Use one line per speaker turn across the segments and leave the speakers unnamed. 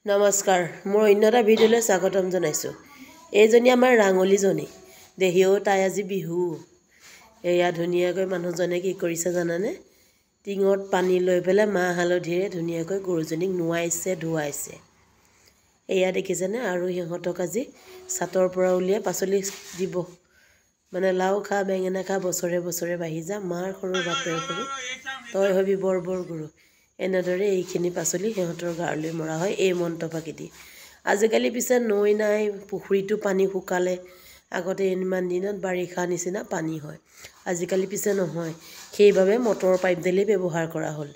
নমস্কাৰ মোৰ অন্য এটা ভিডিঅ'লৈ স্বাগতম জনাইছোঁ। এইজনী আমাৰ ৰাঙলীজনী দেহিও তাই আজি বিহু। এয়া ধুনীয়াকৈ মানুহজনে কি কৰিছে জানানে? টিঙত পানী লৈ পেলাই মাহ হালধিৰে ধুনীয়াকৈ গৰুজনীক নোৱাইছে ধুৱাইছে। এয়া দেখিছেনে? আৰু সিহঁতক আজি চাটৰ পৰা উলিয়াই পাচলি দিব। মানে লাও খা বেঙেনা খা বছৰে বছৰে বাঢ়ি যা, মাৰ সৰু বাপেৰ সৰু তই হবি বৰ বৰ গৰু। এনেদৰে এইখিনি পাচলি সিহঁতৰ গালৈ মৰা হয় এই মন্ত্ৰফাঁকি দি। আজিকালি পিছে নৈ নাই, পুখুৰীটো পানী শুকালে। আগতে ইমান দিনত বাৰিষা নিচিনা পানী হয়, আজিকালি পিছে নহয়। সেইবাবে মটৰ পাইপডালেই ব্যৱহাৰ কৰা হ'ল।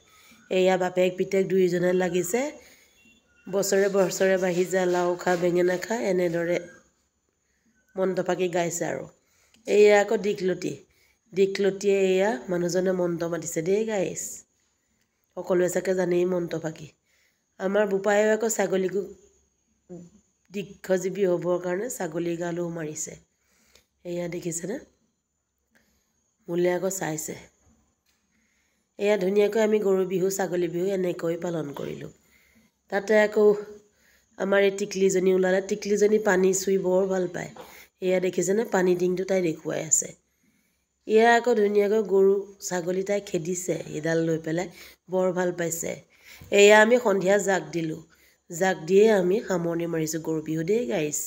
এয়া বাপেক পিতেক দুয়োজনে লাগিছে বছৰে বছৰে বাঢ়ি যা, লাও খা বেঙেনা খা, এনেদৰে মন্ত্ৰফাঁকি গাইছে। আৰু এয়া আকৌ দীঘলতিয়ে এয়া মানুহজনে মন্ত্ৰ মাতিছে দেই গাইছ। সকলোৱে চাগে জানেই মন্ত্ৰফাঁকি। আমাৰ বোপায়েও আকৌ ছাগলীকো দীৰ্ঘজীৱী হ'বৰ কাৰণে ছাগলী গালৈও মাৰিছে। এয়া দেখিছেনে? মোলৈ আকৌ চাইছে। এয়া ধুনীয়াকৈ আমি গৰু বিহু ছাগলী বিহু এনেকৈ পালন কৰিলোঁ। তাতে আকৌ আমাৰ এই টিকলিজনী ওলালে। টিকলিজনী পানী চুই বৰ ভাল পায়। এয়া দেখিছেনে? পানী টিংটো তাই দেখুৱাই আছে। এয়া আকৌ ধুনীয়াকৈ গৰু ছাগলী তাই খেদিছে এইডাল লৈ পেলাই, বৰ ভাল পাইছে। এয়া আমি সন্ধিয়া জাক দিলোঁ। জাক দিয়ে আমি সামৰণি মাৰিছোঁ গৰু বিহু দেই গাইছ।